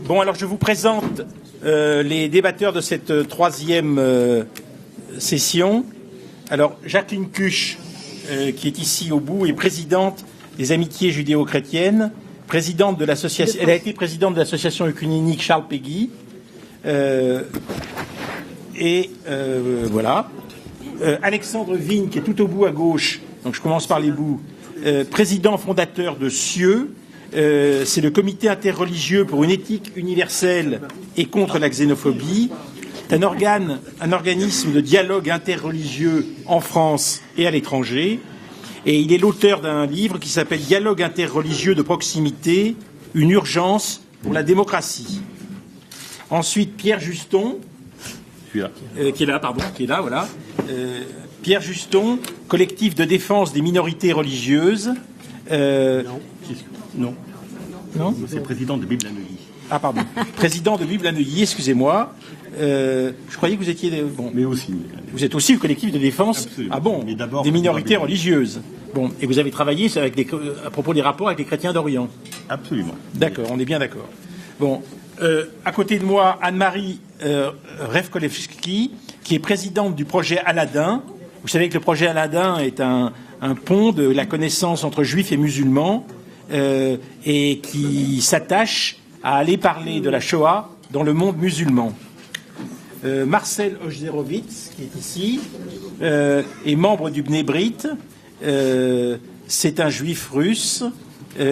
Bon, alors je vous présente les débatteurs de cette troisième session. Alors, Jacqueline Cuche, qui est ici au bout, est présidente des Amitiés judéo-chrétiennes, présidente de l'association. Elle a été présidente de l'association œcuménique Charles Péguy. Voilà. Alexandre Vigne, qui est tout au bout à gauche, donc je commence par les bouts, président fondateur de CIEU. C'est le comité interreligieux pour une éthique universelle et contre la xénophobie. C'est un organisme de dialogue interreligieux en France et à l'étranger. Et il est l'auteur d'un livre qui s'appelle Dialogue interreligieux de proximité, une urgence pour la démocratie. Ensuite, Pierre Juston, qui est là, voilà. Pierre Juston, collectif de défense des minorités religieuses. Non. C'est président de Bible à Neuilly. Ah, pardon. Président de Bible à Neuilly, excusez-moi. Je croyais que vous étiez... Bon. Mais aussi. Vous êtes aussi le collectif de défense des minorités religieuses. Bon, et vous avez travaillé à propos des rapports avec les chrétiens d'Orient. Absolument. D'accord, on est bien d'accord. Bon, à côté de moi, Anne-Marie Revkolevski, qui est présidente du projet Aladdin. Vous savez que le projet Aladdin est un pont de la connaissance entre juifs et musulmans et qui s'attache à aller parler de la Shoah dans le monde musulman. Marcel Ojzerovitz, qui est ici, est membre du Bnei Brit. C'est un juif russe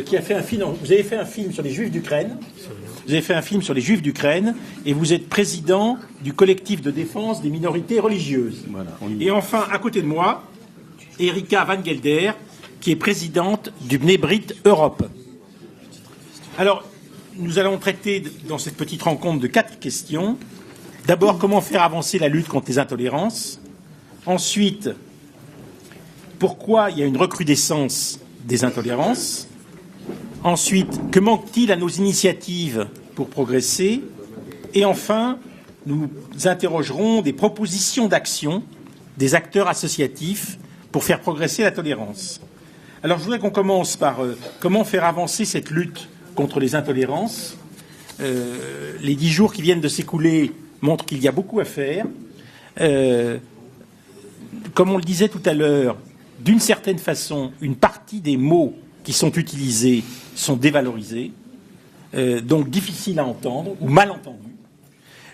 qui a fait un film. Vous avez fait un film sur les juifs d'Ukraine. Vous avez fait un film sur les juifs d'Ukraine et vous êtes président du collectif de défense des minorités religieuses. Voilà, et enfin, à côté de moi, Erika Van Gelder, qui est présidente du Bnei Brit Europe. Alors, nous allons traiter dans cette petite rencontre de 4 questions. D'abord, comment faire avancer la lutte contre les intolérances. Ensuite, pourquoi il y a une recrudescence des intolérances. Ensuite, que manque-t-il à nos initiatives pour progresser? Et enfin, nous interrogerons des propositions d'action des acteurs associatifs pour faire progresser la tolérance. Alors, je voudrais qu'on commence par comment faire avancer cette lutte contre les intolérances. Les 10 jours qui viennent de s'écouler montrent qu'il y a beaucoup à faire. Comme on le disait tout à l'heure, d'une certaine façon, une partie des mots qui sont utilisés sont dévalorisés, donc difficiles à entendre ou mal entendus.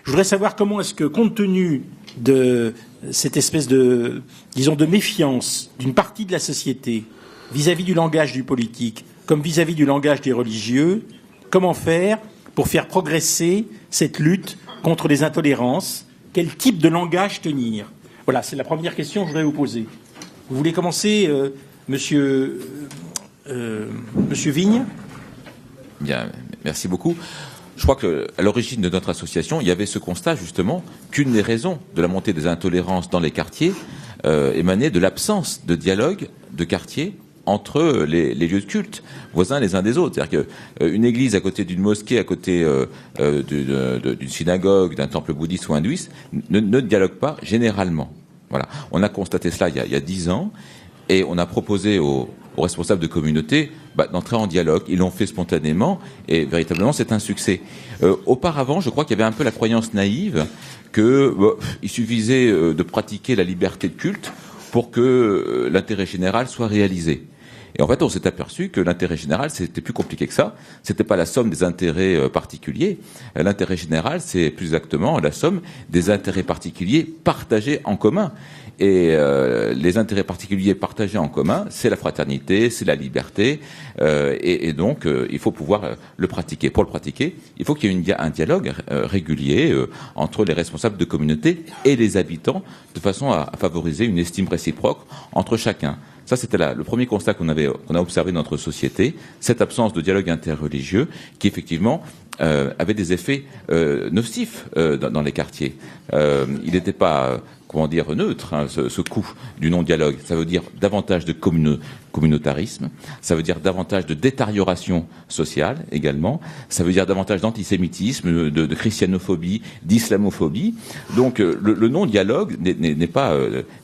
Je voudrais savoir comment est-ce que, compte tenu de cette espèce de, disons, de méfiance d'une partie de la société vis-à-vis du langage du politique, comme vis-à-vis du langage des religieux, comment faire pour faire progresser cette lutte contre les intolérances? Quel type de langage tenir? Voilà, c'est la première question que je voudrais vous poser. Vous voulez commencer, Monsieur Vigne? Bien, merci beaucoup. Je crois qu'à l'origine de notre association, il y avait ce constat justement qu'une des raisons de la montée des intolérances dans les quartiers émanait de l'absence de dialogue de quartier entre les lieux de culte voisins les uns des autres. C'est-à-dire qu'une église à côté d'une mosquée, à côté d'une synagogue, d'un temple bouddhiste ou hindouiste, ne dialogue pas généralement. Voilà. On a constaté cela il y a 10 ans et on a proposé aux responsables de communauté d'entrer en dialogue. Ils l'ont fait spontanément et véritablement c'est un succès. Auparavant, je crois qu'il y avait un peu la croyance naïve qu'il suffisait de pratiquer la liberté de culte pour que l'intérêt général soit réalisé. Et en fait, on s'est aperçu que l'intérêt général, c'était plus compliqué que ça. C'était pas la somme des intérêts particuliers. L'intérêt général, c'est plus exactement la somme des intérêts particuliers partagés en commun. Et les intérêts particuliers partagés en commun, c'est la fraternité, c'est la liberté, et donc il faut pouvoir le pratiquer. Pour le pratiquer, il faut qu'il y ait un dialogue régulier entre les responsables de communauté et les habitants, de façon à favoriser une estime réciproque entre chacun. Ça, c'était le premier constat qu'on a observé dans notre société, cette absence de dialogue interreligieux qui, effectivement, avait des effets nocifs dans les quartiers. Il n'était pas, neutre, ce coût du non-dialogue. Ça veut dire davantage de communautarisme, ça veut dire davantage de détérioration sociale également, ça veut dire davantage d'antisémitisme, de christianophobie, d'islamophobie. Donc le non-dialogue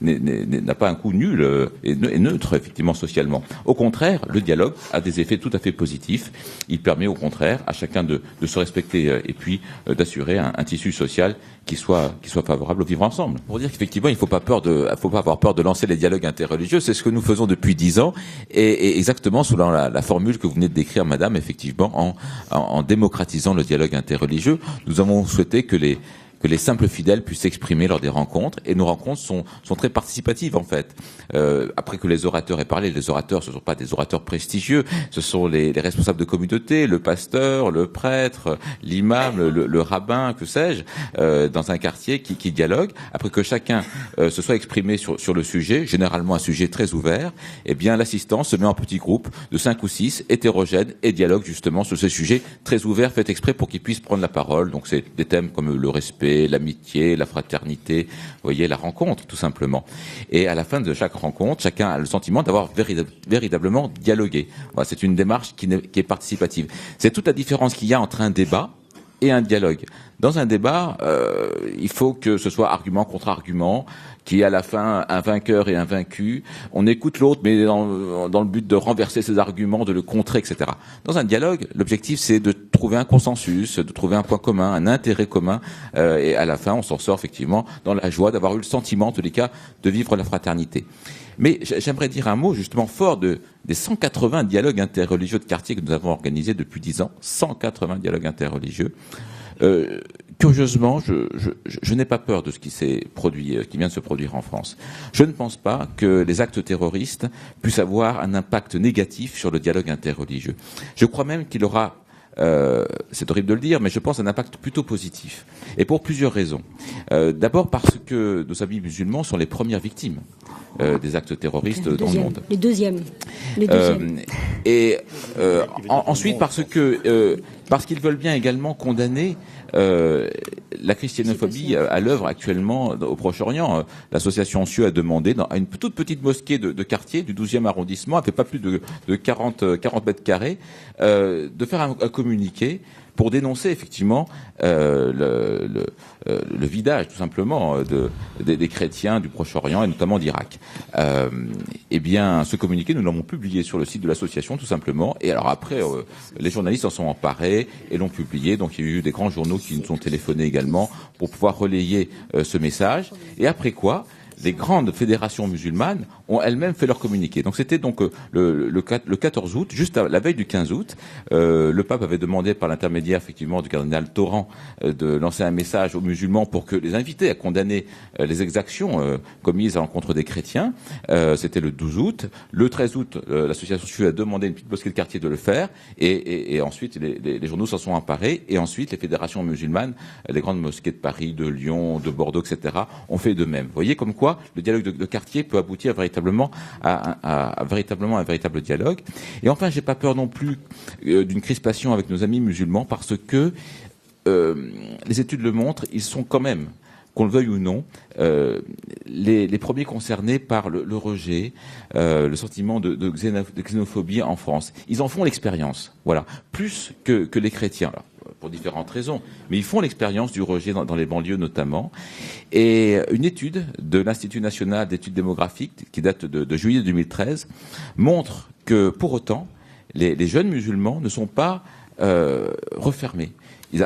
n'a pas un coût nul et neutre effectivement socialement. Au contraire, le dialogue a des effets tout à fait positifs. Il permet au contraire à chacun de se respecter et puis d'assurer un tissu social qui soit favorable au vivre ensemble. Pour dire qu'effectivement, il faut pas avoir peur de lancer les dialogues interreligieux. C'est ce que nous faisons depuis 10 ans et exactement selon la formule que vous venez de décrire, madame, effectivement, en démocratisant le dialogue interreligieux. Nous avons souhaité que les simples fidèles puissent s'exprimer lors des rencontres, et nos rencontres sont très participatives en fait. Après que les orateurs aient parlé, les orateurs, ce ne sont pas des orateurs prestigieux, ce sont les responsables de communauté, le pasteur, le prêtre, l'imam, le rabbin, que sais-je, dans un quartier qui dialogue. Après que chacun se soit exprimé sur le sujet, généralement un sujet très ouvert, eh bien l'assistant se met en petits groupes de 5 ou 6 hétérogènes et dialogue justement sur ce sujet très ouvert, fait exprès pour qu'ils puissent prendre la parole. Donc c'est des thèmes comme le respect, l'amitié, la fraternité, vous voyez, la rencontre, tout simplement. Et à la fin de chaque rencontre, chacun a le sentiment d'avoir véritablement dialogué. Voilà, c'est une démarche qui est participative. C'est toute la différence qu'il y a entre un débat et un dialogue. Dans un débat, il faut que ce soit argument contre argument, qu'il y ait à la fin un vainqueur et un vaincu. On écoute l'autre, mais dans le but de renverser ses arguments, de le contrer, etc. Dans un dialogue, l'objectif, c'est de trouver un consensus, de trouver un point commun, un intérêt commun, et à la fin, on s'en sort effectivement dans la joie d'avoir eu le sentiment, en tous les cas, de vivre la fraternité. Mais j'aimerais dire un mot justement fort des 180 dialogues interreligieux de quartier que nous avons organisés depuis 10 ans. 180 dialogues interreligieux. Curieusement, je n'ai pas peur de ce qui s'est produit, qui vient de se produire en France. Je ne pense pas que les actes terroristes puissent avoir un impact négatif sur le dialogue interreligieux. Je crois même qu'il aura, c'est horrible de le dire, mais je pense un impact plutôt positif. Et pour plusieurs raisons. D'abord parce que nos amis musulmans sont les premières victimes des actes terroristes dans le monde. Les deuxièmes. Ensuite parce qu'ils veulent bien également condamner la christianophobie à l'œuvre actuellement au Proche-Orient. L'association CIeux a demandé à une toute petite mosquée de quartier du 12e arrondissement, elle fait pas plus de 40 mètres carrés, de faire un communiqué pour dénoncer effectivement le vidage tout simplement des chrétiens du Proche-Orient et notamment d'Irak. Eh bien, ce communiqué, nous l'avons publié sur le site de l'association tout simplement. Et alors après, les journalistes en sont emparés et l'ont publié. Donc il y a eu des grands journaux qui nous ont téléphoné également pour pouvoir relayer ce message. Et après quoi, les grandes fédérations musulmanes ont elles-mêmes fait leur communiqué. Donc c'était donc le 14 août, juste la veille du 15 août, le pape avait demandé par l'intermédiaire effectivement du cardinal Torrent de lancer un message aux musulmans pour que les inviter à condamner les exactions commises à l'encontre des chrétiens. C'était le 12 août. Le 13 août, l'association CIeux a demandé à une petite mosquée de quartier de le faire et ensuite les journaux s'en sont emparés et ensuite les fédérations musulmanes, les grandes mosquées de Paris, de Lyon, de Bordeaux, etc. ont fait de même. Vous voyez comme quoi le dialogue de quartier peut aboutir véritablement à un véritable dialogue. Et enfin, j'ai pas peur non plus d'une crispation avec nos amis musulmans parce que les études le montrent, ils sont quand même, qu'on le veuille ou non, les premiers concernés par le rejet, le sentiment de xénophobie en France. Ils en font l'expérience, voilà, plus que les chrétiens. Alors, pour différentes raisons, mais ils font l'expérience du rejet dans les banlieues notamment. Et une étude de l'Institut national d'études démographiques, qui date de juillet 2013, montre que pour autant, les jeunes musulmans ne sont pas refermés.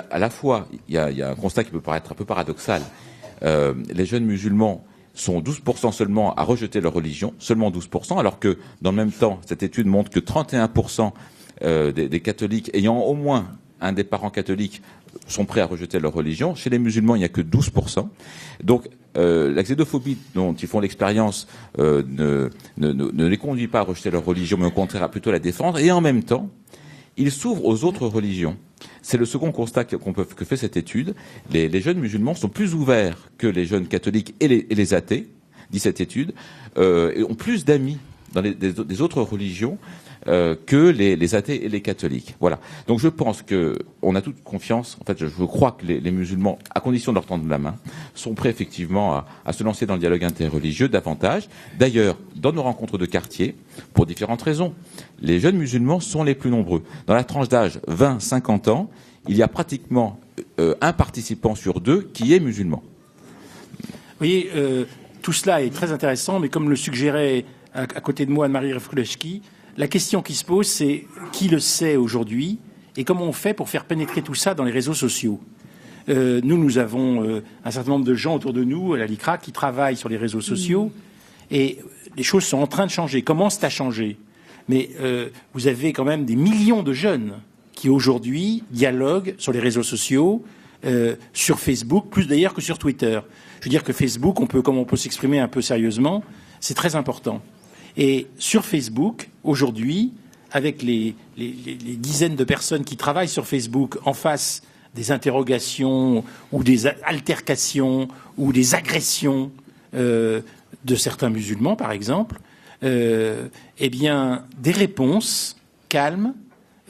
À la fois, il y a un constat qui peut paraître un peu paradoxal. Les jeunes musulmans sont 12% seulement à rejeter leur religion, seulement 12%, alors que dans le même temps, cette étude montre que 31% des catholiques ayant au moins un des parents catholiques sont prêts à rejeter leur religion. Chez les musulmans, il n'y a que 12%. Donc, la xénophobie dont ils font l'expérience ne les conduit pas à rejeter leur religion, mais au contraire à plutôt la défendre. Et en même temps, ils s'ouvrent aux autres religions. C'est le second constat que fait cette étude. Les jeunes musulmans sont plus ouverts que les jeunes catholiques et les athées, dit cette étude, et ont plus d'amis dans des autres religions que les athées et les catholiques. Voilà. Donc je pense que on a toute confiance. En fait, je crois que les musulmans, à condition de leur tendre la main, sont prêts effectivement à se lancer dans le dialogue interreligieux davantage. D'ailleurs, dans nos rencontres de quartier, pour différentes raisons, les jeunes musulmans sont les plus nombreux. Dans la tranche d'âge 20-50 ans, il y a pratiquement un participant sur deux qui est musulman. Vous voyez, tout cela est très intéressant, mais comme le suggérait à côté de moi Anne-Marie Revkolevski, la question qui se pose, c'est qui le sait aujourd'hui et comment on fait pour faire pénétrer tout ça dans les réseaux sociaux. Nous avons un certain nombre de gens autour de nous, à la LICRA, qui travaillent sur les réseaux sociaux et les choses sont en train de changer, commencent à changer. Mais vous avez quand même des millions de jeunes qui aujourd'hui dialoguent sur les réseaux sociaux, sur Facebook, plus d'ailleurs que sur Twitter. Je veux dire que Facebook, comme on peut s'exprimer un peu sérieusement, c'est très important. Et sur Facebook, aujourd'hui, avec les dizaines de personnes qui travaillent sur Facebook en face des interrogations ou des altercations ou des agressions de certains musulmans, par exemple, eh bien, des réponses calmes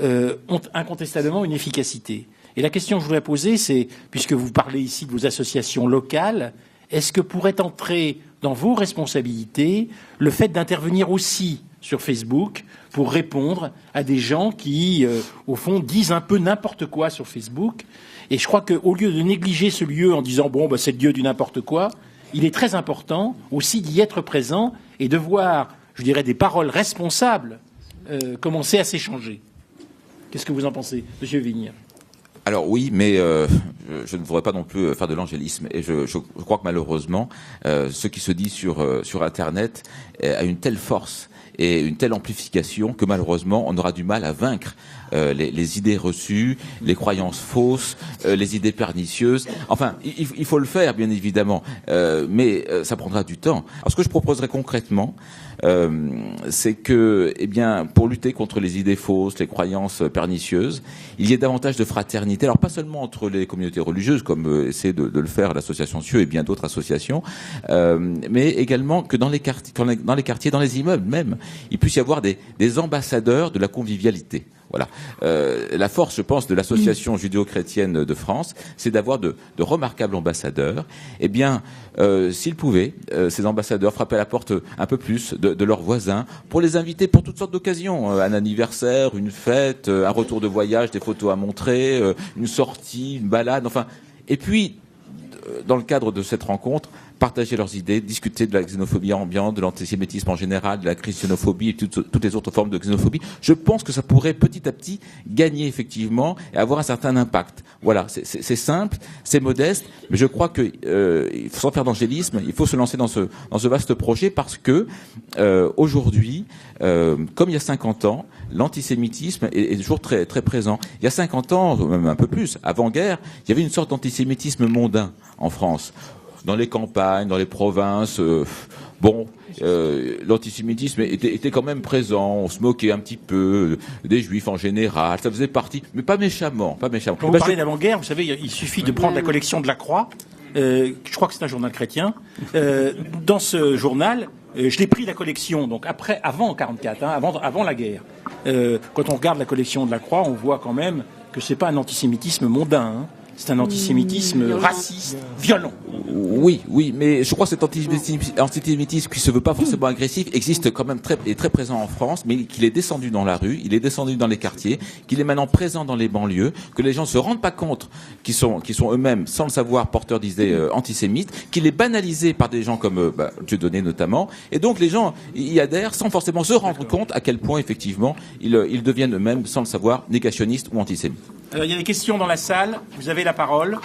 ont incontestablement une efficacité. Et la question que je voudrais poser, c'est, puisque vous parlez ici de vos associations locales, est-ce que pourrait entrer dans vos responsabilités le fait d'intervenir aussi sur Facebook pour répondre à des gens qui, au fond, disent un peu n'importe quoi sur Facebook. Et je crois qu'au lieu de négliger ce lieu en disant « bon, c'est le lieu du n'importe quoi », il est très important aussi d'y être présent et de voir, je dirais, des paroles responsables commencer à s'échanger. Qu'est-ce que vous en pensez, Monsieur Vigne ? Alors oui, mais je ne voudrais pas non plus faire de l'angélisme. Et je crois que malheureusement, ce qui se dit sur Internet a une telle force et une telle amplification que malheureusement, on aura du mal à vaincre les idées reçues, les croyances fausses, les idées pernicieuses. Enfin, il faut le faire, bien évidemment, mais ça prendra du temps. Alors, ce que je proposerais concrètement, c'est que, eh bien, pour lutter contre les idées fausses, les croyances pernicieuses, il y ait davantage de fraternité. Alors, pas seulement entre les communautés religieuses, comme essaie de le faire l'association Cieux et bien d'autres associations, mais également que dans les quartiers, dans les immeubles même, il puisse y avoir des ambassadeurs de la convivialité. Voilà. La force, je pense, de l'association judéo-chrétienne de France, c'est d'avoir de remarquables ambassadeurs. Eh bien, s'ils pouvaient, ces ambassadeurs frapper à la porte un peu plus de leurs voisins pour les inviter pour toutes sortes d'occasions. Un anniversaire, une fête, un retour de voyage, des photos à montrer, une sortie, une balade, enfin. Et puis, dans le cadre de cette rencontre, partager leurs idées, discuter de la xénophobie ambiante, de l'antisémitisme en général, de la christianophobie et toutes les autres formes de xénophobie. Je pense que ça pourrait petit à petit gagner effectivement et avoir un certain impact. Voilà, c'est simple, c'est modeste, mais je crois que sans faire d'angélisme, il faut se lancer dans ce vaste projet parce que aujourd'hui, comme il y a 50 ans, l'antisémitisme est toujours très très présent. Il y a 50 ans, même un peu plus, avant-guerre, il y avait une sorte d'antisémitisme mondain en France. Dans les campagnes, dans les provinces, l'antisémitisme était quand même présent. On se moquait un petit peu des Juifs en général. Ça faisait partie, mais pas méchamment. Quand vous parlez d'avant-guerre, vous savez, il suffit de prendre la collection de la Croix. Je crois que c'est un journal chrétien. Dans ce journal, je l'ai pris la collection, donc avant 44, avant la guerre. Quand on regarde la collection de la Croix, on voit quand même que c'est pas un antisémitisme mondain. Hein. C'est un antisémitisme raciste, violent. Oui, mais je crois que cet antisémitisme qui se veut pas forcément agressif existe quand même très présent en France, mais qu'il est descendu dans la rue, il est descendu dans les quartiers, qu'il est maintenant présent dans les banlieues, que les gens se rendent pas compte qu'ils sont eux-mêmes, sans le savoir, porteurs d'idées antisémites, qu'il est banalisé par des gens comme Dieudonné notamment, et donc les gens y adhèrent sans forcément se rendre compte à quel point effectivement ils deviennent eux-mêmes, sans le savoir, négationnistes ou antisémites. Il y a des questions dans la salle. Vous avez la parole.